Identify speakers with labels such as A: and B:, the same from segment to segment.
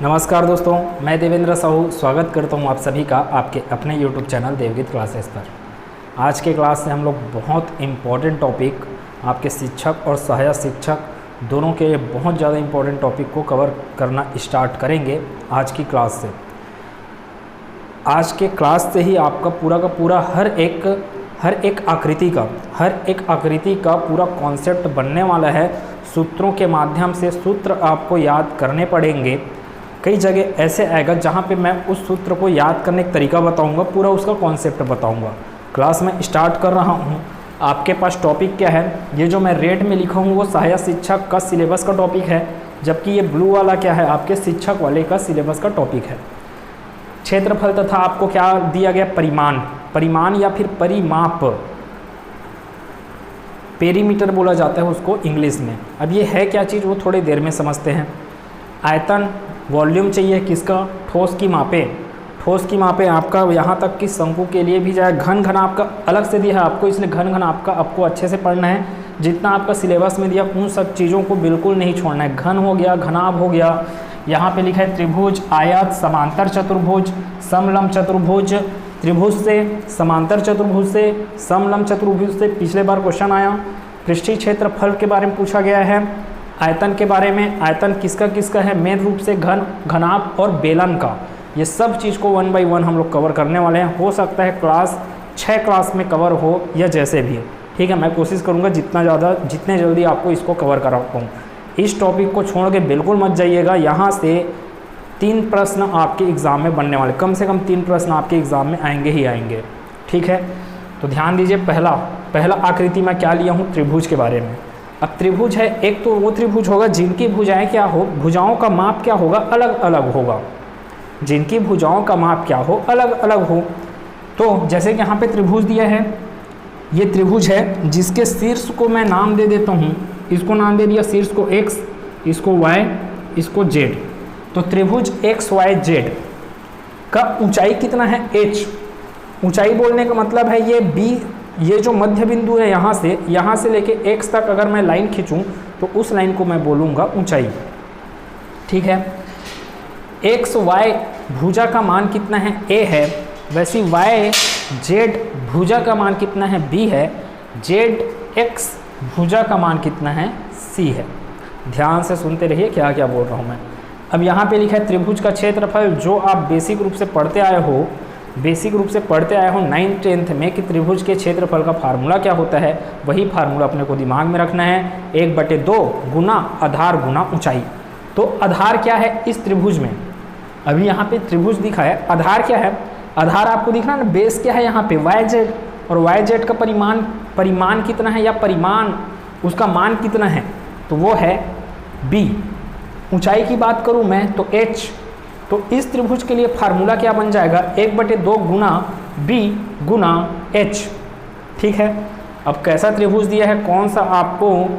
A: नमस्कार दोस्तों, मैं देवेंद्र साहू स्वागत करता हूं आप सभी का आपके अपने YouTube चैनल देवगीत क्लासेस पर। आज के क्लास से हम लोग बहुत इम्पोर्टेंट टॉपिक, आपके शिक्षक और सहायक शिक्षक दोनों के लिए बहुत ज़्यादा इम्पोर्टेंट टॉपिक को कवर करना स्टार्ट करेंगे आज की क्लास से। आज के क्लास से ही आपका पूरा का पूरा हर एक आकृति का पूरा कॉन्सेप्ट बनने वाला है। सूत्रों के माध्यम से सूत्र आपको याद करने पड़ेंगे। कई जगह ऐसे आएगा जहाँ पे मैं उस सूत्र को याद करने का तरीका बताऊंगा, पूरा उसका कॉन्सेप्ट बताऊंगा। क्लास में स्टार्ट कर रहा हूँ। आपके पास टॉपिक क्या है, ये जो मैं रेड में लिखा हूँ वो सहायक शिक्षक का सिलेबस का टॉपिक है, जबकि ये ब्लू वाला क्या है, आपके शिक्षक वाले का सिलेबस का टॉपिक है। क्षेत्रफल तथा आपको क्या दिया गया, परिमाण या फिर परिमाप, पेरीमीटर बोला जाता है उसको इंग्लिश में। अब ये है क्या चीज़ वो थोड़ी देर में समझते हैं। आयतन, वॉल्यूम चाहिए किसका, ठोस की मापे आपका यहाँ तक कि शंकु के लिए भी जाए। घन आपका अलग से दिया है आपको, इसलिए घन आपको अच्छे से पढ़ना है। जितना आपका सिलेबस में दिया उन सब चीज़ों को बिल्कुल नहीं छोड़ना है। घन हो गया, घनाभ हो गया, यहाँ पे लिखा है त्रिभुज, आयत, समांतर चतुर्भुज, समलंब चतुर्भुज, त्रिभुज से, समांतर चतुर्भुज से, समलंब चतुर्भुज से पिछले बार क्वेश्चन आया। पृष्ठीय क्षेत्रफल के बारे में पूछा गया है। आयतन के बारे में, आयतन किसका है, मेन रूप से घनाभ और बेलन का। ये सब चीज़ को 1 बाय 1 हम लोग कवर करने वाले हैं। हो सकता है क्लास 6 क्लास में कवर हो या जैसे भी, ठीक है। मैं कोशिश करूँगा जितने जल्दी आपको इसको कवर करा पाऊँ। इस टॉपिक को छोड़ के बिल्कुल मत जाइएगा। यहाँ से 3 प्रश्न आपके एग्ज़ाम में बनने वाले, कम से कम 3 प्रश्न आपके एग्ज़ाम में आएंगे ही आएंगे, ठीक है। तो ध्यान दीजिए, पहला आकृति मैं क्या लिया हूँ, त्रिभुज के बारे में। अब त्रिभुज है, एक तो वो त्रिभुज होगा जिनकी भुजाएं क्या हो, भुजाओं का माप क्या होगा, अलग अलग होगा। जिनकी भुजाओं का माप क्या हो, अलग अलग हो। तो जैसे कि यहाँ पे त्रिभुज दिया है, ये त्रिभुज है जिसके शीर्ष को मैं नाम दे देता हूँ। इसको नाम दे दिया शीर्ष को x, इसको y, इसको z। तो त्रिभुज x y z का ऊंचाई कितना है, h। ऊंचाई बोलने का मतलब है ये b, ये जो मध्य बिंदु है यहाँ से लेके x तक अगर मैं लाइन खींचूं तो उस लाइन को मैं बोलूँगा ऊंचाई, ठीक है। x y भुजा का मान कितना है, a है, वैसी y z भुजा का मान कितना है, b है, z x भुजा का मान कितना है, c है। ध्यान से सुनते रहिए क्या क्या बोल रहा हूँ मैं। अब यहाँ पे लिखा है त्रिभुज का क्षेत्रफल, जो आप बेसिक रूप से पढ़ते आए हो 9th 10th में कि त्रिभुज के क्षेत्रफल का फार्मूला क्या होता है, वही फार्मूला अपने को दिमाग में रखना है। 1/2 गुना आधार गुना ऊंचाई। तो आधार क्या है इस त्रिभुज में, अभी यहाँ पे त्रिभुज दिखा है, आधार क्या है, आधार आपको दिखना ना, बेस क्या है यहाँ पे YZ, और YZ का परिमाण कितना है, या परिमाण उसका मान कितना है, तो वो है B। ऊंचाई की बात करूँ मैं तो H। तो इस त्रिभुज के लिए फार्मूला क्या बन जाएगा, 1/2 गुना B गुना H, ठीक है। अब कैसा त्रिभुज दिया है, कौन सा आपको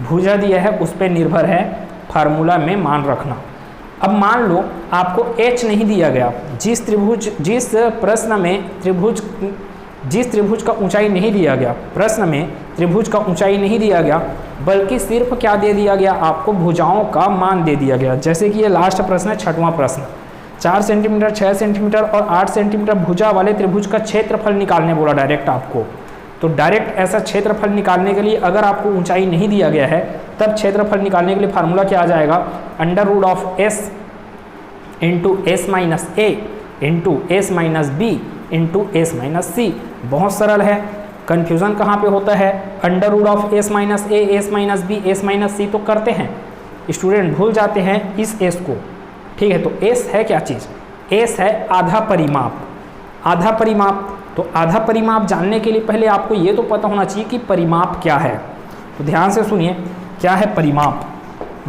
A: भुजा दिया है, उस पर निर्भर है फार्मूला में मान रखना। अब मान लो आपको H नहीं दिया गया, जिस त्रिभुज का ऊंचाई नहीं दिया गया, प्रश्न में त्रिभुज का ऊंचाई नहीं दिया गया, बल्कि सिर्फ क्या दे दिया गया, आपको भुजाओं का मान दे दिया गया। जैसे कि ये लास्ट प्रश्न है, 6वां प्रश्न, 4 सेंटीमीटर, 6 सेंटीमीटर और 8 सेंटीमीटर भुजा वाले त्रिभुज का क्षेत्रफल निकालने बोला डायरेक्ट आपको। तो डायरेक्ट ऐसा क्षेत्रफल निकालने के लिए अगर आपको ऊंचाई नहीं दिया गया है, तब क्षेत्रफल निकालने के लिए फार्मूला क्या आ जाएगा, √S into S minus A into S minus B into S minus C। बहुत सरल है। कन्फ्यूज़न कहाँ पे होता है, √S minus A, S minus B, S minus C तो करते हैं स्टूडेंट, भूल जाते हैं इस S को, ठीक है। तो S है क्या चीज़, S है आधा परिमाप। तो आधा परिमाप जानने के लिए पहले आपको ये तो पता होना चाहिए कि परिमाप क्या है। तो ध्यान से सुनिए, क्या है परिमाप।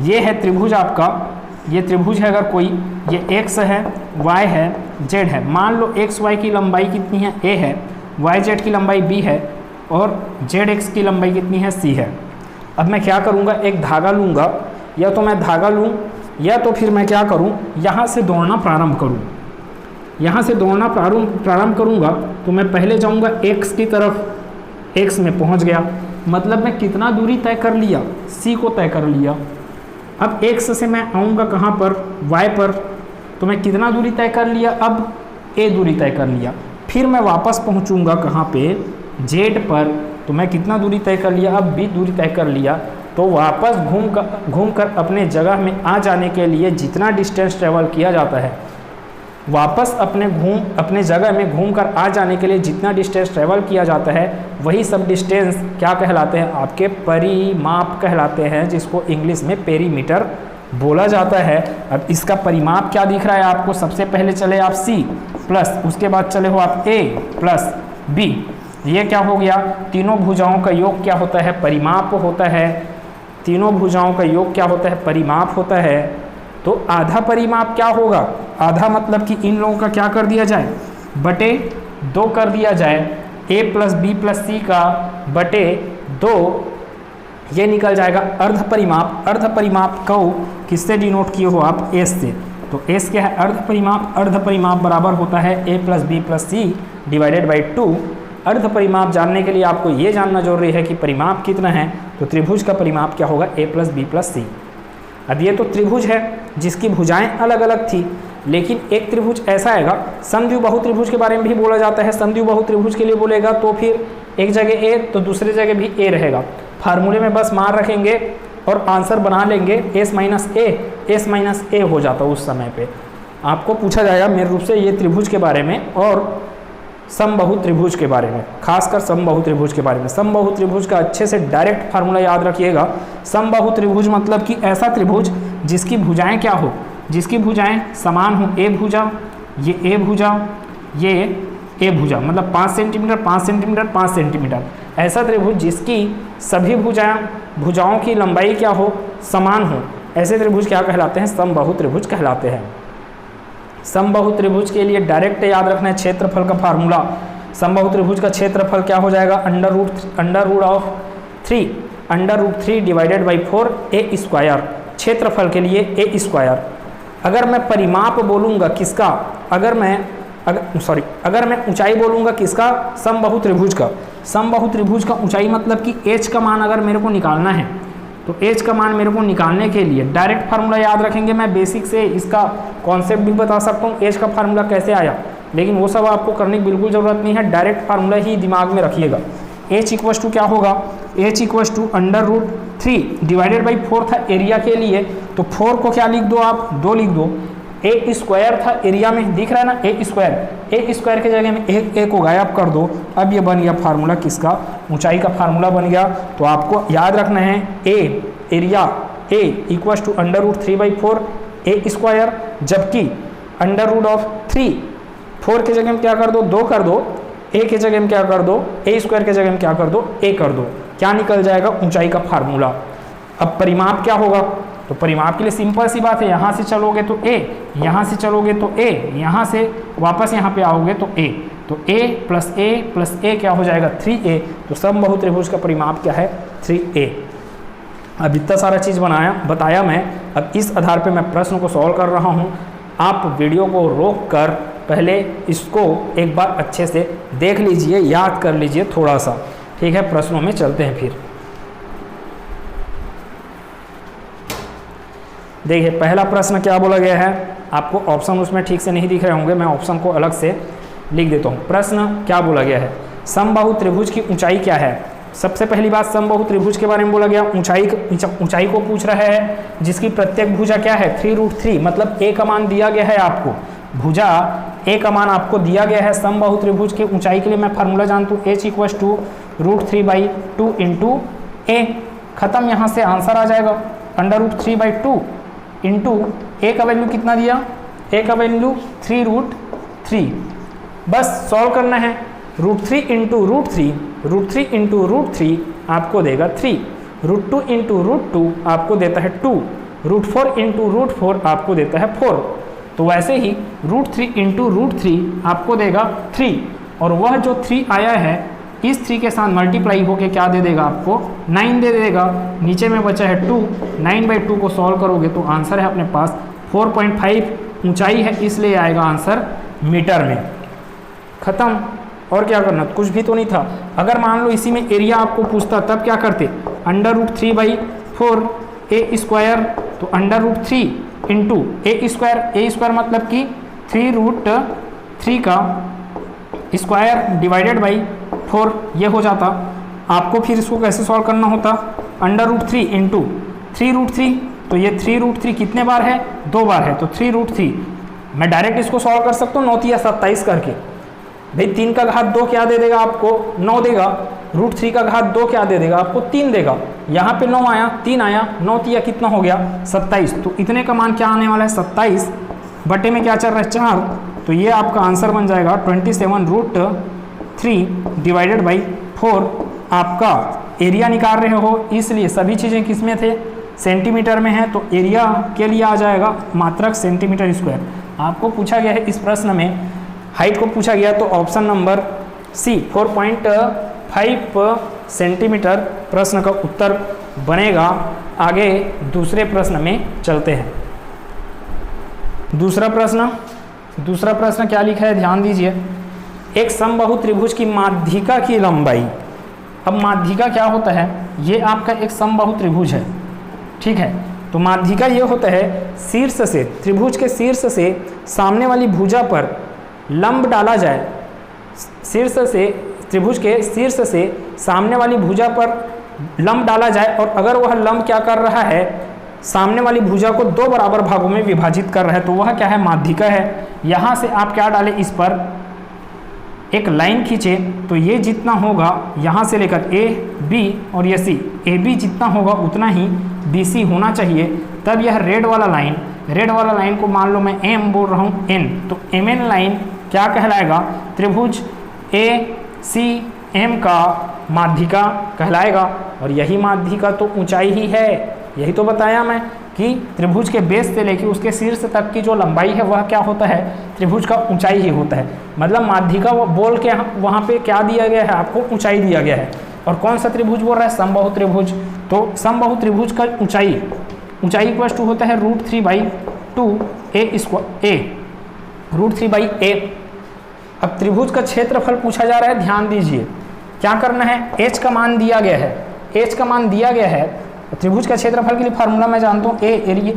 A: ये है त्रिभुज आपका, ये त्रिभुज है अगर कोई, ये x है, y है, z है। मान लो x y की लंबाई कितनी है, a है, y z की लंबाई b है, और z x की लंबाई कितनी है, c है। अब मैं क्या करूँगा, एक धागा लूँगा, या तो मैं धागा लूँ या तो फिर मैं क्या करूँ, यहाँ से दौड़ना प्रारंभ करूँ। यहाँ से दौड़ना प्रारंभ करूँगा तो मैं पहले जाऊँगा x की तरफ, x में पहुँच गया, मतलब मैं कितना दूरी तय कर लिया, c को तय कर लिया। अब x से मैं आऊँगा कहाँ पर, y पर, तो मैं कितना दूरी तय कर लिया, अब a दूरी तय कर लिया। फिर मैं वापस पहुँचूँगा कहाँ पे, z पर, तो मैं कितना दूरी तय कर लिया, अब b दूरी तय कर लिया। तो वापस घूम कर अपने जगह में आ जाने के लिए जितना डिस्टेंस ट्रेवल किया जाता है, वापस अपने जगह में घूमकर आ जाने के लिए जितना डिस्टेंस ट्रेवल किया जाता है, वही सब डिस्टेंस क्या कहलाते हैं, आपके परिमाप कहलाते हैं, जिसको इंग्लिश में पेरीमीटर बोला जाता है। अब इसका परिमाप क्या दिख रहा है आपको, सबसे पहले चले आप C प्लस, उसके बाद चले हो आप A प्लस B, ये क्या हो गया, तीनों भुजाओं का योग क्या होता है, परिमाप होता है। तीनों भुजाओं का योग क्या होता है, परिमाप होता है। तो आधा परिमाप क्या होगा, आधा मतलब कि इन लोगों का क्या कर दिया जाए, बटे 2 कर दिया जाए, a प्लस बी प्लस सी का बटे 2, ये निकल जाएगा अर्ध परिमाप। अर्ध परिमाप को किससे डिनोट किए हो आप, s से। तो s क्या है, अर्ध परिमाप। अर्ध परिमाप बराबर होता है a plus B plus C divided by 2। अर्ध परिमाप जानने के लिए आपको ये जानना जरूरी है कि परिमाप कितना है। तो त्रिभुज का परिमाप क्या होगा, a प्लस बी प्लस सी। अब ये तो त्रिभुज है जिसकी भुजाएं अलग अलग थी, लेकिन एक त्रिभुज ऐसा आएगा, समद्विबाहु त्रिभुज के बारे में भी बोला जाता है। समद्विबाहु त्रिभुज के लिए बोलेगा तो फिर एक जगह a तो दूसरी जगह भी a रहेगा। फार्मूले में बस मार रखेंगे और आंसर बना लेंगे, s माइनस a हो जाता उस समय पे। आपको पूछा जाएगा मेन रूप से ये त्रिभुज के बारे में और समबाहु त्रिभुज के बारे में, खासकर समबाहु त्रिभुज के बारे में। समबाहु त्रिभुज का अच्छे से डायरेक्ट फार्मूला याद रखिएगा। समबाहु त्रिभुज मतलब कि ऐसा त्रिभुज जिसकी भुजाएं क्या हो, जिसकी भुजाएं समान हो। ए भुजा, ये ए भुजा, ये ए भुजा, मतलब 5 सेंटीमीटर 5 सेंटीमीटर 5 सेंटीमीटर। ऐसा त्रिभुज जिसकी सभी भुजाओं की लंबाई क्या हो, समान हो, ऐसे त्रिभुज क्या कहलाते हैं, समबाहु त्रिभुज कहलाते हैं। समबाहु त्रिभुज के लिए डायरेक्ट याद रखना है क्षेत्रफल का फार्मूला। समबाहु त्रिभुज का क्षेत्रफल क्या हो जाएगा, under root 3 divided by 4 a square. क्षेत्रफल के लिए a स्क्वायर। अगर मैं परिमाप बोलूँगा किसका, अगर मैं ऊंचाई बोलूँगा किसका, समबाहु त्रिभुज का। समबाहु त्रिभुज का ऊंचाई मतलब कि h का मान अगर मेरे को निकालना है, तो h का मान मेरे को निकालने के लिए डायरेक्ट फार्मूला याद रखेंगे। मैं बेसिक से इसका कॉन्सेप्ट भी बता सकता हूँ, h का फार्मूला कैसे आया, लेकिन वो सब आपको करने की बिल्कुल ज़रूरत नहीं है, डायरेक्ट फार्मूला ही दिमाग में रखिएगा। h इक्वस टू क्या होगा, h equals to under root 3 divided by 4 था एरिया के लिए, तो 4 को क्या लिख दो आप, 2 लिख दो। a स्क्वायर था एरिया में, दिख रहा है ना, a स्क्वायर के जगह में a को गायब कर दो। अब ये बन गया फार्मूला किसका, ऊंचाई का फार्मूला बन गया। तो आपको याद रखना है a area a equals to under root 3/4 a square, जबकि अंडर रूट ऑफ 4 के जगह में क्या कर दो, 2 कर दो, a के जगह में क्या कर दो, a स्क्वायर के जगह में क्या कर दो, a कर दो। क्या निकल जाएगा, ऊंचाई का फार्मूला। अब परिमाप क्या होगा, तो परिमाप के लिए सिंपल सी बात है, यहाँ से चलोगे तो a, यहाँ से चलोगे तो a, यहाँ से वापस यहाँ पे आओगे तो a, तो a प्लस a क्या हो जाएगा 3a। तो समबाहु त्रिभुज का परिमाप क्या है, 3a। अब इतना सारा चीज़ बताया मैं। अब इस आधार पे मैं प्रश्न को सॉल्व कर रहा हूँ। आप वीडियो को रोक कर पहले इसको एक बार अच्छे से देख लीजिए, याद कर लीजिए थोड़ा सा, ठीक है। प्रश्नों में चलते हैं फिर। देखिए पहला प्रश्न क्या बोला गया है, आपको ऑप्शन उसमें ठीक से नहीं दिख रहे होंगे, मैं ऑप्शन को अलग से लिख देता हूँ। प्रश्न क्या बोला गया है, समबाहु त्रिभुज की ऊंचाई क्या है। सबसे पहली बात, समबाहु त्रिभुज के बारे में बोला गया, ऊंचाई को पूछ रहा है, जिसकी प्रत्येक भुजा क्या है, 3√3, मतलब a का मान दिया गया है आपको, भुजा a का मान आपको दिया गया है। समबाहु त्रिभुज की ऊंचाई के लिए मैं फार्मूला जानता हूँ, h equals to √3/2 into a। खत्म, यहाँ से आंसर आ जाएगा, अंडर रूट 3/2 इंटू a का वैल्यू कितना दिया, a का वैल्यू 3√3। बस सॉल्व करना है, √3 इंटू √3 इंटू √3 आपको देगा 3, √2 इंटू √2 आपको देता है 2, √4 इंटू √4 आपको देता है 4। तो वैसे ही √3 इंटू √3 आपको देगा 3, और वह जो 3 आया है इस 3 के साथ मल्टीप्लाई होके क्या दे देगा आपको, 9 दे देगा। नीचे में बचा है 2, 9/2 को सॉल्व करोगे तो आंसर है अपने पास 4.5 ऊंचाई है, इसलिए आएगा आंसर मीटर में। खत्म, और क्या करना, कुछ भी तो नहीं था। अगर मान लो इसी में एरिया आपको पूछता तब क्या करते, अंडर रूट 3/4 a स्क्वायर, तो √3 इंटू ए स्क्वायर मतलब कि 3√3 का स्क्वायर डिवाइडेड बाई 4 ये हो जाता। आपको फिर इसको कैसे सॉल्व करना होता, √3 इंटू 3√3, तो ये 3√3 कितने बार है, 2 बार है, तो 3√3 मैं डायरेक्ट इसको सॉल्व कर सकता हूँ 9 या 27 करके। भाई 3 का घात 2 क्या दे देगा आपको, 9 देगा। √3 का घात 2 क्या दे देगा आपको, 3 देगा। यहाँ पे 9 आया, 3 आया, 9 या कितना हो गया 27। तो इतने का मान क्या आने वाला है 27 बटे में क्या चल रहा है 4, तो ये आपका आंसर बन जाएगा 27√3 डिवाइडेड बाई 4। आपका एरिया निकाल रहे हो इसलिए सभी चीज़ें किस में थे, सेंटीमीटर में है, तो एरिया के लिए आ जाएगा मात्रक सेंटीमीटर स्क्वायर। आपको पूछा गया है इस प्रश्न में हाइट को पूछा गया, तो ऑप्शन नंबर सी 4.5 सेंटीमीटर प्रश्न का उत्तर बनेगा। आगे दूसरे प्रश्न में चलते हैं। दूसरा प्रश्न क्या लिखा है, ध्यान दीजिए। एक समबाहु त्रिभुज की माध्यिका की लंबाई, अब माध्यिका क्या होता है, ये आपका एक समबाहु त्रिभुज है, ठीक है। तो माध्यिका ये होता है शीर्ष से, त्रिभुज के शीर्ष से सामने वाली भुजा पर लंब डाला जाए, शीर्ष से, त्रिभुज के शीर्ष से सामने वाली भुजा पर लंब डाला जाए, और अगर वह लंब क्या कर रहा है, सामने वाली भुजा को 2 बराबर भागों में विभाजित कर रहा है, तो वह क्या है, माध्यिका है। यहाँ से आप क्या डालें, इस पर एक लाइन खींचे, तो ये जितना होगा यहाँ से लेकर ए बी और ये सी, ए बी जितना होगा उतना ही बी सी होना चाहिए। तब यह रेड वाला लाइन को मान लो मैं एम बोल रहा हूँ एन, तो एम एन लाइन क्या कहलाएगा, त्रिभुज ए सी एम का माध्यिका कहलाएगा। और यही माध्यिका तो ऊंचाई ही है, यही तो बताया मैं कि त्रिभुज के बेस से लेकर उसके शीर्ष तक की जो लंबाई है वह क्या होता है, त्रिभुज का ऊंचाई ही होता है। मतलब माध्यिका बोल के वहाँ पे क्या दिया गया है, आपको ऊंचाई दिया गया है। और कौन सा त्रिभुज बोल रहा है, समबाहु त्रिभुज। तो समबाहु त्रिभुज का ऊंचाई इक्वल टू होता है √3/2 ए स्क्वायर, √3/a। अब त्रिभुज का क्षेत्रफल पूछा जा रहा है, ध्यान दीजिए क्या करना है, h का मान दिया गया है, त्रिभुज का क्षेत्रफल के लिए फार्मूला मैं जानता हूँ, A area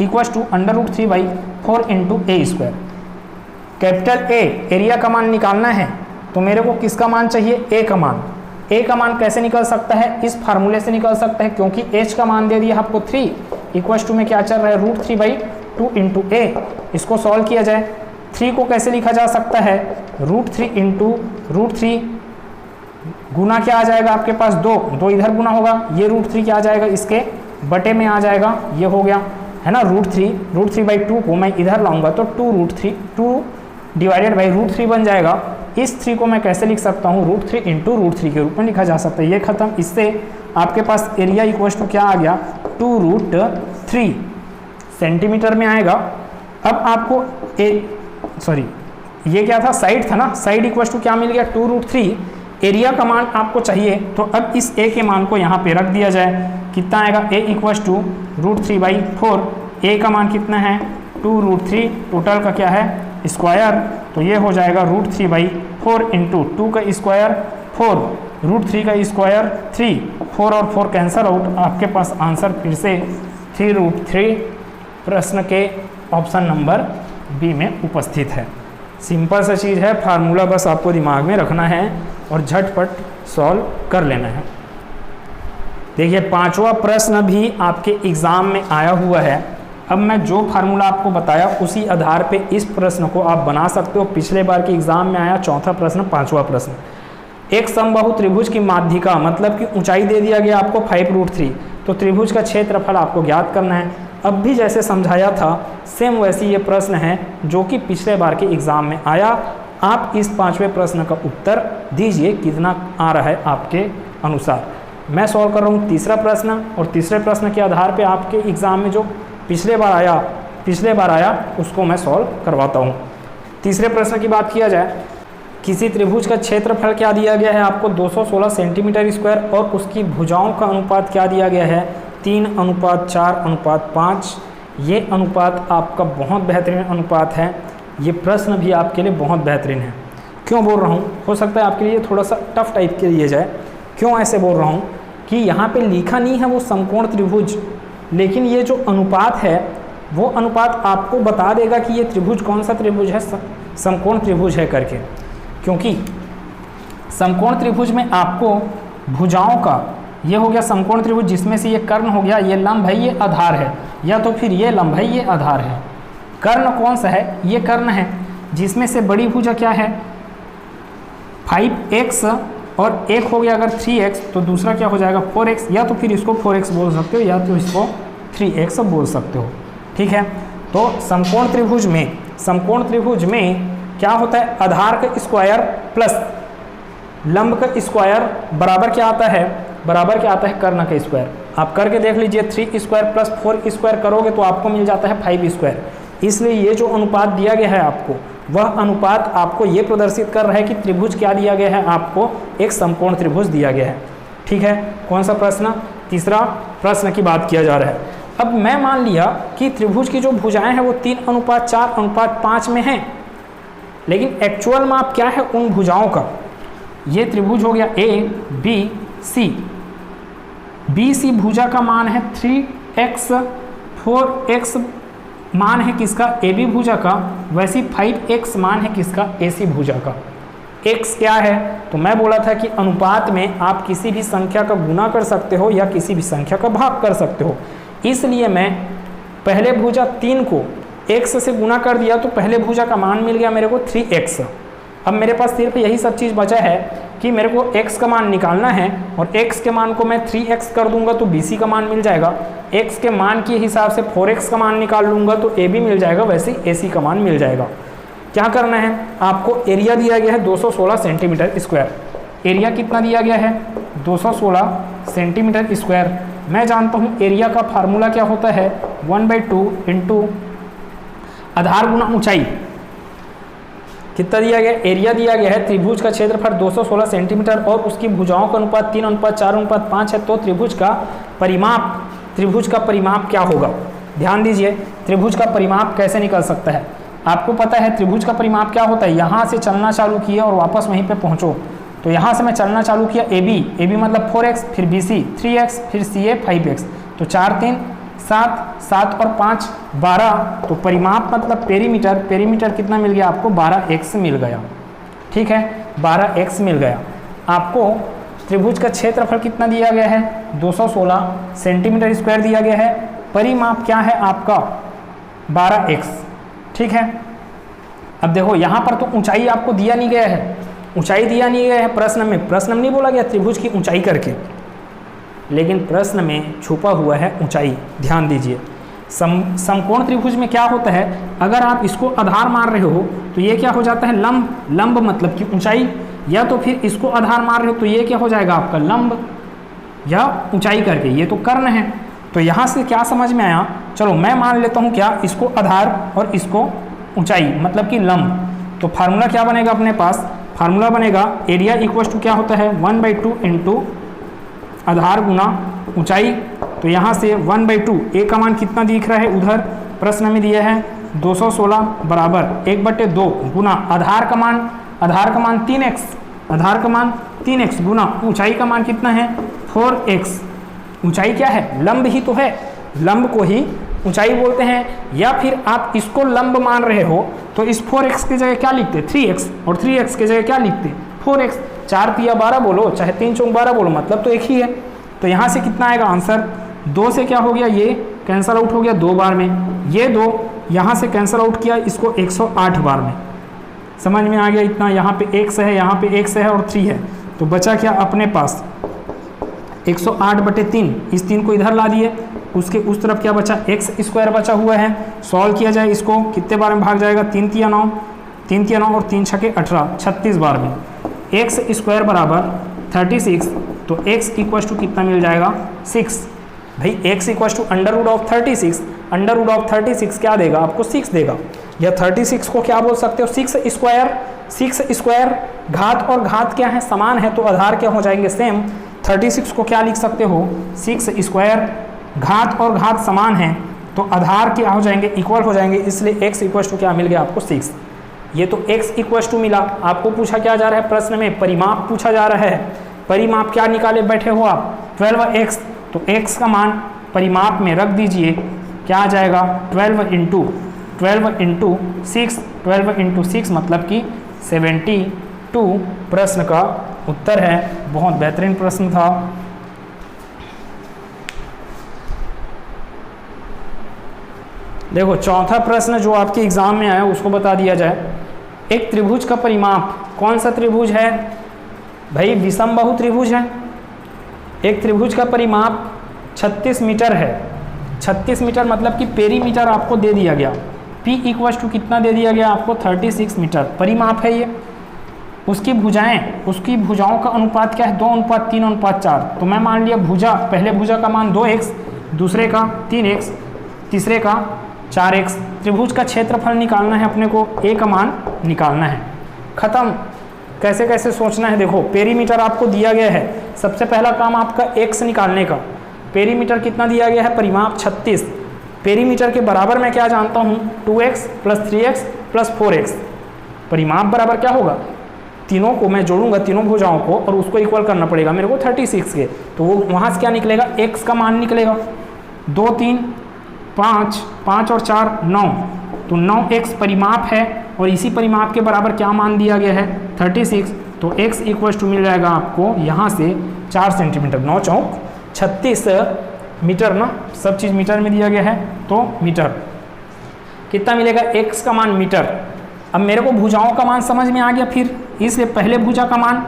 A: equal to √3/4 into A square. Capital A area का मान निकालना है, तो मेरे को किसका मान चाहिए, ए का मान। ए का मान कैसे निकल सकता है, इस फार्मूले से निकल सकता है, क्योंकि h का मान दे दिया आपको 3 इक्वल टू में क्या चल रहा है, √3/2 इंटू ए। इसको सॉल्व किया जाए, 3 को कैसे लिखा जा सकता है, √3 इंटू √3 गुना क्या आ जाएगा आपके पास 2 इधर गुना होगा, ये √3 क्या आ जाएगा, इसके बटे में आ जाएगा, ये हो गया है ना √3/2 को मैं इधर लाऊंगा तो 2 डिवाइडेड बाई √3 बन जाएगा। इस 3 को मैं कैसे लिख सकता हूँ, √3 इंटू √3 के रूप में लिखा जा सकता है। ये खत्म, इससे आपके पास एरिया इक्वल टू क्या आ गया, 2√3 सेंटीमीटर में आएगा। अब आपको ये क्या था, साइड था ना, साइड इक्वल टू क्या मिल गया, 2√3। एरिया का मान आपको चाहिए, तो अब इस ए के मान को यहाँ पे रख दिया जाए, कितना आएगा, ए इक्वल टू √3/4। ए का मान कितना है, 2√3, टोटल का क्या है स्क्वायर, तो ये हो जाएगा √3/4 इंटू 2 का स्क्वायर 4, √3 का स्क्वायर 3, 4 और 4 कैंसल आउट, आपके पास आंसर फिर से 3√3 प्रश्न के ऑप्शन नंबर बी में उपस्थित है। सिंपल सा चीज़ है, फार्मूला बस आपको दिमाग में रखना है और झटपट सॉल्व कर लेना है। देखिए 5वां प्रश्न भी आपके एग्ज़ाम में आया हुआ है। अब मैं जो फार्मूला आपको बताया उसी आधार पे इस प्रश्न को आप बना सकते हो। पिछले बार के एग्ज़ाम में आया 4था प्रश्न, 5वां प्रश्न। एक समबाहु त्रिभुज की माध्यिका मतलब कि ऊंचाई दे दिया गया आपको 5√3, तो त्रिभुज का क्षेत्रफल आपको ज्ञात करना है। अब भी जैसे समझाया था सेम वैसी ये प्रश्न है जो कि पिछले बार के एग्ज़ाम में आया। आप इस 5वें प्रश्न का उत्तर दीजिए, कितना आ रहा है आपके अनुसार। मैं सॉल्व कर रहा हूँ तीसरा प्रश्न, और तीसरे प्रश्न के आधार पे आपके एग्ज़ाम में जो पिछले बार आया उसको मैं सॉल्व करवाता हूँ। तीसरे प्रश्न की बात किया जाए, किसी त्रिभुज का क्षेत्रफल क्या दिया गया है आपको 216 सेंटीमीटर स्क्वायर, और उसकी भुजाओं का अनुपात क्या दिया गया है 3:4:5। ये अनुपात आपका बहुत बेहतरीन अनुपात है। ये प्रश्न भी आपके लिए बहुत बेहतरीन है। क्यों बोल रहा हूँ, हो सकता है आपके लिए थोड़ा सा टफ टाइप के लिए जाए। क्यों ऐसे बोल रहा हूँ कि यहाँ पे लिखा नहीं है वो समकोण त्रिभुज, लेकिन ये जो अनुपात है वो अनुपात आपको बता देगा कि ये त्रिभुज कौन सा त्रिभुज है, समकोण त्रिभुज है करके। क्योंकि समकोण त्रिभुज में आपको भुजाओं का, ये हो गया समकोण त्रिभुज जिसमें से ये कर्ण हो गया, ये लंब है, ये आधार है, या तो फिर ये लंब है, ये आधार है। कर्ण कौन सा है, ये कर्ण है, जिसमें से बड़ी भुजा क्या है 5x, और एक हो गया अगर 3x तो दूसरा क्या हो जाएगा 4x, या तो फिर इसको 4x बोल सकते हो या तो इसको 3x बोल सकते हो। ठीक है, तो समकोण त्रिभुज में क्या होता है, आधार का स्क्वायर प्लस लंब का स्क्वायर बराबर क्या आता है, कर्ण का स्क्वायर। आप करके देख लीजिए, 3 स्क्वायर प्लस 4 स्क्वायर करोगे तो आपको मिल जाता है 5 स्क्वायर। इसलिए ये जो अनुपात दिया गया है आपको, वह अनुपात आपको ये प्रदर्शित कर रहा है कि त्रिभुज क्या दिया गया है, आपको एक समकोण त्रिभुज दिया गया है। ठीक है, कौन सा प्रश्न, तीसरा प्रश्न की बात किया जा रहा है। अब मैं मान लिया कि त्रिभुज की जो भुजाएं हैं वो 3:4:5 में हैं, लेकिन एक्चुअल माप क्या है उन भुजाओं का। ये त्रिभुज हो गया A B C, B C भुजा का मान है 3x, 4x मान है किसका, ए बी भुजा का, वैसी 5x मान है किसका, ए सी भुजा का। x क्या है, तो मैं बोला था कि अनुपात में आप किसी भी संख्या का गुना कर सकते हो या किसी भी संख्या का भाग कर सकते हो। इसलिए मैं पहले भुजा 3 को x से गुना कर दिया तो पहले भुजा का मान मिल गया मेरे को 3x। अब मेरे पास सिर्फ यही सब चीज़ बचा है कि मेरे को x का मान निकालना है, और x के मान को मैं 3x कर दूंगा तो BC का मान मिल जाएगा। x के मान के हिसाब से 4x का मान निकाल लूँगा तो AB मिल जाएगा, वैसे AC का मान मिल जाएगा। क्या करना है, आपको एरिया दिया गया है 216 सेंटीमीटर स्क्वायर। एरिया कितना दिया गया है, 216 सेंटीमीटर स्क्वायर। मैं जानता हूँ एरिया का फार्मूला क्या होता है, 1/2 इंटू आधार गुना ऊंचाई। कितना दिया गया, एरिया दिया गया है, त्रिभुज का क्षेत्रफल 216 सेंटीमीटर और उसकी भुजाओं का अनुपात 3:4:5 है। तो त्रिभुज का परिमाप क्या होगा, ध्यान दीजिए। त्रिभुज का परिमाप कैसे निकल सकता है, आपको पता है त्रिभुज का परिमाप क्या होता है। यहाँ से चलना चालू किया और वापस वहीं पे पहुँचो, तो यहाँ से मैं चलना चालू किया AB मतलब 4x, फिर BC 3x, फिर CA 5x, तो 4 3 7, 7 और 5 12, तो परिमाप मतलब पेरीमीटर कितना मिल गया आपको, 12x मिल गया। ठीक है, 12x मिल गया। आपको त्रिभुज का क्षेत्रफल कितना दिया गया है, 216 सेंटीमीटर स्क्वायर दिया गया है। परिमाप क्या है आपका, 12x। ठीक है, अब देखो यहाँ पर तो ऊंचाई आपको दिया नहीं गया है, ऊंचाई दिया नहीं गया है प्रश्न में नहीं बोला गया त्रिभुज की ऊंचाई करके, लेकिन प्रश्न में छुपा हुआ है ऊंचाई। ध्यान दीजिए, समकोण त्रिभुज में क्या होता है, अगर आप इसको आधार मान रहे हो तो ये क्या हो जाता है लंब मतलब कि ऊंचाई, या तो फिर इसको आधार मान रहे हो तो ये क्या हो जाएगा आपका लंब या ऊंचाई करके, ये तो कर्ण है। तो यहाँ से क्या समझ में आया, चलो मैं मान लेता हूँ क्या, इसको आधार और इसको ऊंचाई मतलब कि लंब। तो फार्मूला क्या बनेगा अपने पास, फार्मूला बनेगा एरिया इक्वल टू क्या होता है 1/2 इंटू आधार गुना ऊंचाई। तो यहाँ से 1/2, ए का मान कितना दिख रहा है उधर प्रश्न में दिया है 216 बराबर 1/2 गुना आधार का मान 3x, आधार का मान 3x गुना ऊंचाई का मान कितना है 4x। ऊंचाई क्या है, लंब ही तो है, लंब को ही ऊंचाई बोलते हैं। या फिर आप इसको लंब मान रहे हो तो इस 4x की जगह क्या लिखते 3x, और 3x की जगह क्या लिखते 4x। 4 3 12 बोलो, चाहे 3 4 12 बोलो, मतलब तो एक ही है। तो यहाँ से कितना आएगा आंसर, 2 से क्या हो गया, ये कैंसल आउट हो गया 2 बार में, ये 2 यहाँ से कैंसल आउट किया, इसको 108 बार में। समझ में आ गया इतना, यहाँ पे x है, यहाँ पे x है और 3 है, तो बचा क्या अपने पास 108/3, इस 3 को इधर ला दिए, उसके उस तरफ क्या बचा x स्क्वायर बचा हुआ है। सॉल्व किया जाए इसको, कितने बार में भाग जाएगा 3 3 9, 3 3 9 और 3 6 18, 36 बार में। x स्क्वायर बराबर 36, तो x इक्वल टू कितना मिल जाएगा 6। भाई x इक्वल टू √36, √36 क्या देगा आपको 6 देगा, या 36 को क्या बोल सकते हो 6 स्क्वायर। घात और घात क्या है, समान है, तो आधार क्या हो जाएंगे सेम। 36 को क्या लिख सकते हो 6 स्क्वायर। घात और घात समान है तो आधार क्या हो जाएंगे, इक्वल हो जाएंगे, इसलिए x इक्वल टू क्या मिल गया आपको 6। ये तो x इक्वल टू मिला। आपको पूछा क्या जा रहा है प्रश्न में, परिमाप पूछा जा रहा है। परिमाप क्या निकाले बैठे हो आप 12x, तो x का मान परिमाप में रख दीजिए, क्या आ जाएगा 12 इंटू 6, 12 इंटू 6 मतलब कि 72 प्रश्न का उत्तर है। बहुत बेहतरीन प्रश्न था। देखो चौथा प्रश्न जो आपके एग्जाम में आया उसको बता दिया जाए। एक त्रिभुज का परिमाप, कौन सा त्रिभुज है भाई? विषमबाहु त्रिभुज है। एक त्रिभुज का परिमाप 36 मीटर है। 36 मीटर मतलब कि पेरीमीटर आपको दे दिया गया। P इक्वल टू कितना दे दिया गया आपको? 36 मीटर परिमाप है ये। उसकी भुजाओं का अनुपात क्या है? 2:3:4। तो मैं मान लिया भुजा, पहले भुजा का मान 2x, दूसरे का 3x, तीसरे का 4x। त्रिभुज का क्षेत्रफल निकालना है अपने को, a का मान निकालना है। खत्म। कैसे कैसे सोचना है देखो, पेरीमीटर आपको दिया गया है। सबसे पहला काम आपका x निकालने का। पेरीमीटर कितना दिया गया है? परिमाप 36। पेरीमीटर के बराबर मैं क्या जानता हूँ? 2x + 3x + 4x। परिमाप बराबर क्या होगा? तीनों को मैं जोड़ूंगा, तीनों भुजाओं को, और उसको इक्वल करना पड़ेगा मेरे को 36 के। तो वो वहाँ से क्या निकलेगा? x का मान निकलेगा 2 3 5, 5 और 4 9। तो 9x परिमाप है, और इसी परिमाप के बराबर क्या मान दिया गया है? 36। तो x इक्वल टू मिल जाएगा आपको यहाँ से 4 सेंटीमीटर। 9 चौक 36 मीटर ना, सब चीज़ मीटर में दिया गया है तो मीटर। कितना मिलेगा? x का मान मीटर। अब मेरे को भुजाओं का मान समझ में आ गया फिर, इसलिए पहले भुजा का मान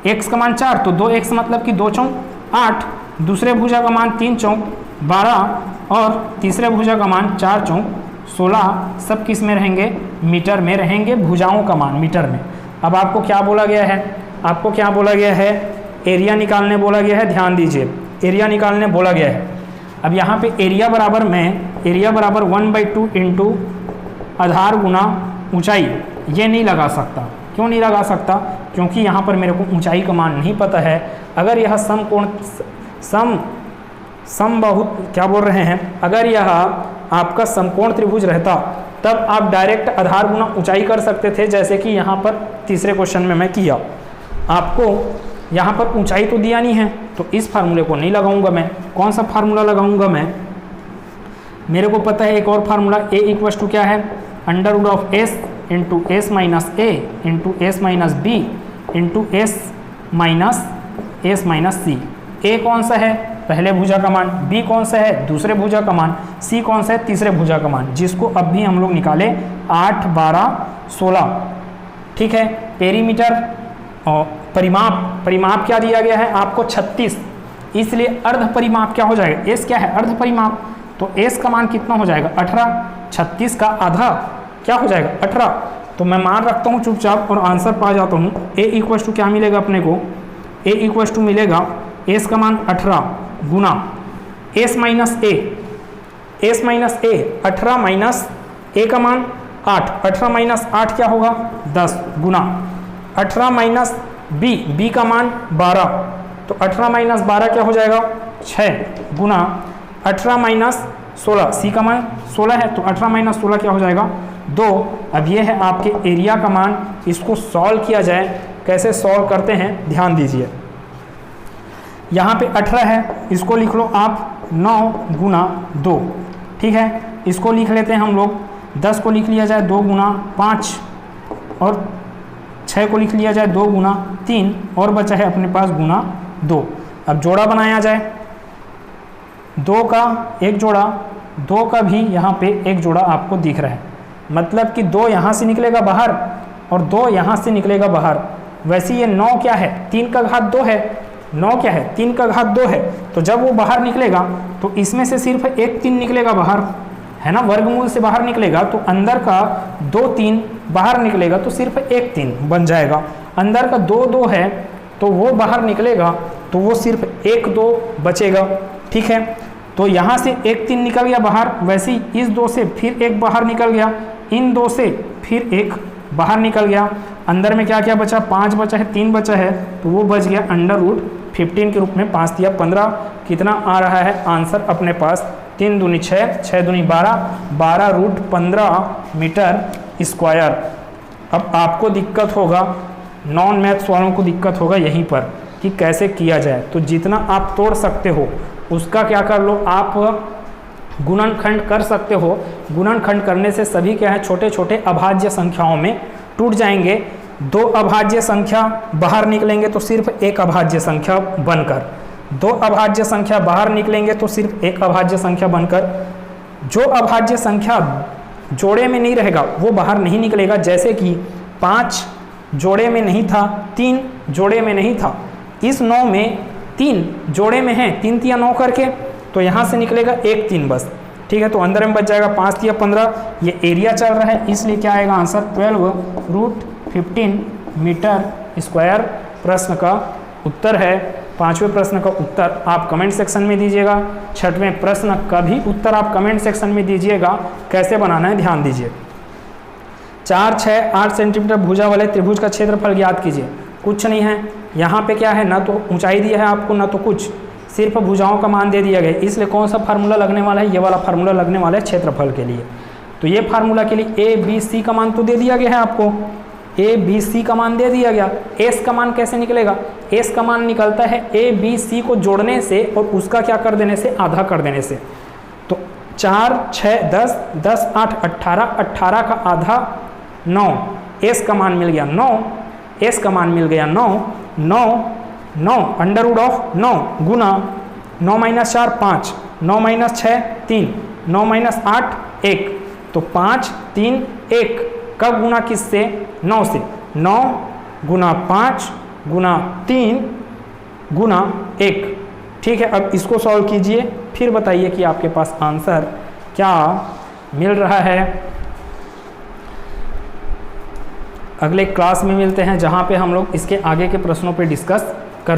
A: x का मान 4, तो 2x मतलब कि 2 चौक 8, दूसरे भुजा का मान 3 चौक 12, और तीसरे भुजा का मान 4 चौक 16। सब किस में रहेंगे? मीटर में रहेंगे। भुजाओं का मान मीटर में। अब आपको क्या बोला गया है? आपको क्या बोला गया है? एरिया निकालने बोला गया है। ध्यान दीजिए, एरिया निकालने बोला गया है। अब यहाँ पे एरिया बराबर 1/2 इंटू आधार गुना ऊंचाई, ये नहीं लगा सकता। क्यों नहीं लगा सकता? क्योंकि यहाँ पर मेरे को ऊंचाई का मान नहीं पता है। अगर यह समबाहु क्या बोल रहे हैं, अगर यह आपका समकोण त्रिभुज रहता तब आप डायरेक्ट आधार गुना ऊंचाई कर सकते थे, जैसे कि यहाँ पर तीसरे क्वेश्चन में मैं किया। आपको यहाँ पर ऊंचाई तो दिया नहीं है, तो इस फार्मूले को नहीं लगाऊंगा मैं। कौन सा फार्मूला लगाऊंगा मैं? मेरे को पता है एक और फार्मूला, a इक्वल टू क्या है? √s into s minus a into s minus b into s minus c। a कौन सा है? पहले भुजा का मान। b कौन सा है? दूसरे भुजा का मान। c कौन सा है? तीसरे भुजा का मान, जिसको अब भी हम लोग निकाले 8 12 16। ठीक है। पेरीमीटर और परिमाप क्या दिया गया है आपको? 36। इसलिए अर्ध परिमाप क्या हो जाएगा? s क्या है? अर्ध परिमाप। तो s का मान कितना हो जाएगा? 18। 36 का आधा क्या हो जाएगा? 18। तो मैं मान रखता हूँ चुपचाप और आंसर पा जाता हूँ। a इक्वल टू क्या मिलेगा अपने को? a इक्वल टू मिलेगा s का मान 18 गुना s minus a। 18 minus a का मान 8। 18 माइनस 8 क्या होगा? 10 गुना 18 माइनस b का मान 12। तो 18 माइनस 12 क्या हो जाएगा? 6 गुना 18 माइनस 16, c का मान 16 है, तो 18 माइनस 16 क्या हो जाएगा? 2। अब ये है आपके एरिया का मान। इसको सॉल्व किया जाए, कैसे सॉल्व करते हैं ध्यान दीजिए। यहाँ पे 18 है, इसको लिख लो आप 9 गुना 2। ठीक है, इसको लिख लेते हैं हम लोग। 10 को लिख लिया जाए 2 गुना 5, और 6 को लिख लिया जाए 2 गुना 3, और बचा है अपने पास गुना 2। अब जोड़ा बनाया जाए, 2 का एक जोड़ा, 2 का भी यहाँ पे एक जोड़ा आपको दिख रहा है। मतलब कि 2 यहाँ से निकलेगा बाहर और 2 यहाँ से निकलेगा बाहर। वैसे ये 9 क्या है? 3 का घात 2 है। 9 क्या है? 3 का घात 2 है। तो जब वो बाहर निकलेगा तो इसमें से सिर्फ एक 3 निकलेगा बाहर, है ना? वर्गमूल से बाहर निकलेगा तो अंदर का 2 3 बाहर निकलेगा, तो सिर्फ एक 3 बन जाएगा। अंदर का 2 2 है तो वो बाहर निकलेगा, तो वो सिर्फ 1 2 बचेगा। ठीक है, तो यहाँ से एक 3 निकल गया बाहर, वैसे ही इस 2 से फिर एक बाहर निकल गया, इन 2 से फिर एक बाहर निकल गया। अंदर में क्या क्या बचा? 5 बचा है, 3 बचा है, तो वो बच गया √15 के रूप में। 5 दिया 15, कितना आ रहा है आंसर अपने पास? 3 दूनी 6, 6 दूनी 12, 12√15 मीटर स्क्वायर। अब आपको दिक्कत होगा, नॉन मैथ्स वालों को दिक्कत होगा यहीं पर। कि कैसे किया जाए। तो जितना आप तोड़ सकते हो उसका क्या कर लो, आप गुणनखंड कर सकते हो। गुणनखंड करने से सभी क्या है, छोटे छोटे अभाज्य संख्याओं में टूट जाएंगे। 2 अभाज्य संख्या बाहर निकलेंगे तो सिर्फ एक अभाज्य संख्या बनकर, 2 अभाज्य संख्या बाहर निकलेंगे तो सिर्फ एक अभाज्य संख्या बनकर, जो अभाज्य संख्या जोड़े में नहीं रहेगा वो बाहर नहीं निकलेगा। जैसे कि 5 जोड़े में नहीं था, 3 जोड़े में नहीं था, इस 9 में 3 जोड़े में है, 3 तिया 9 करके, तो यहाँ से निकलेगा 1 3 बस, ठीक है। तो अंदर में बच जाएगा 5 तिया 15। ये एरिया चल रहा है इसलिए क्या आएगा आंसर 12√15 मीटर स्क्वायर। प्रश्न का उत्तर है। 5वें प्रश्न का उत्तर आप कमेंट सेक्शन में दीजिएगा। 6वें प्रश्न का भी उत्तर आप कमेंट सेक्शन में दीजिएगा। कैसे बनाना है ध्यान दीजिए। 4, 6, 8 सेंटीमीटर भुजा वाले त्रिभुज का क्षेत्रफल ज्ञात कीजिए। कुछ नहीं है, यहाँ पे क्या है, ना तो ऊंचाई दिया है आपको ना तो कुछ, सिर्फ भुजाओं का मान दे दिया गया। इसलिए कौन सा फार्मूला लगने वाला है, ये वाला फार्मूला लगने वाला है क्षेत्रफल के लिए। तो ये फार्मूला के लिए ए बी सी का मान तो दे दिया गया है आपको, ए बी सी का मान दे दिया गया। एस का मान कैसे निकलेगा, एस का मान निकलता है ए बी सी को जोड़ने से और उसका क्या कर देने से, आधा कर देने से। तो 4, 6, 10, 10, 8, 18, 18 का आधा 9, एस का मान मिल गया 9, एस का मान मिल गया 9, 9, 9 अंडर रूट ऑफ 9 गुना 9 - 4 5, 9 - 6 3, 9 - 8 1, तो 5 3 1 का गुना किससे, 9 से। 9 गुना 5 गुना 3 गुना 1, ठीक है। अब इसको सॉल्व कीजिए, फिर बताइए कि आपके पास आंसर क्या मिल रहा है। अगले क्लास में मिलते हैं जहाँ पे हम लोग इसके आगे के प्रश्नों पे डिस्कस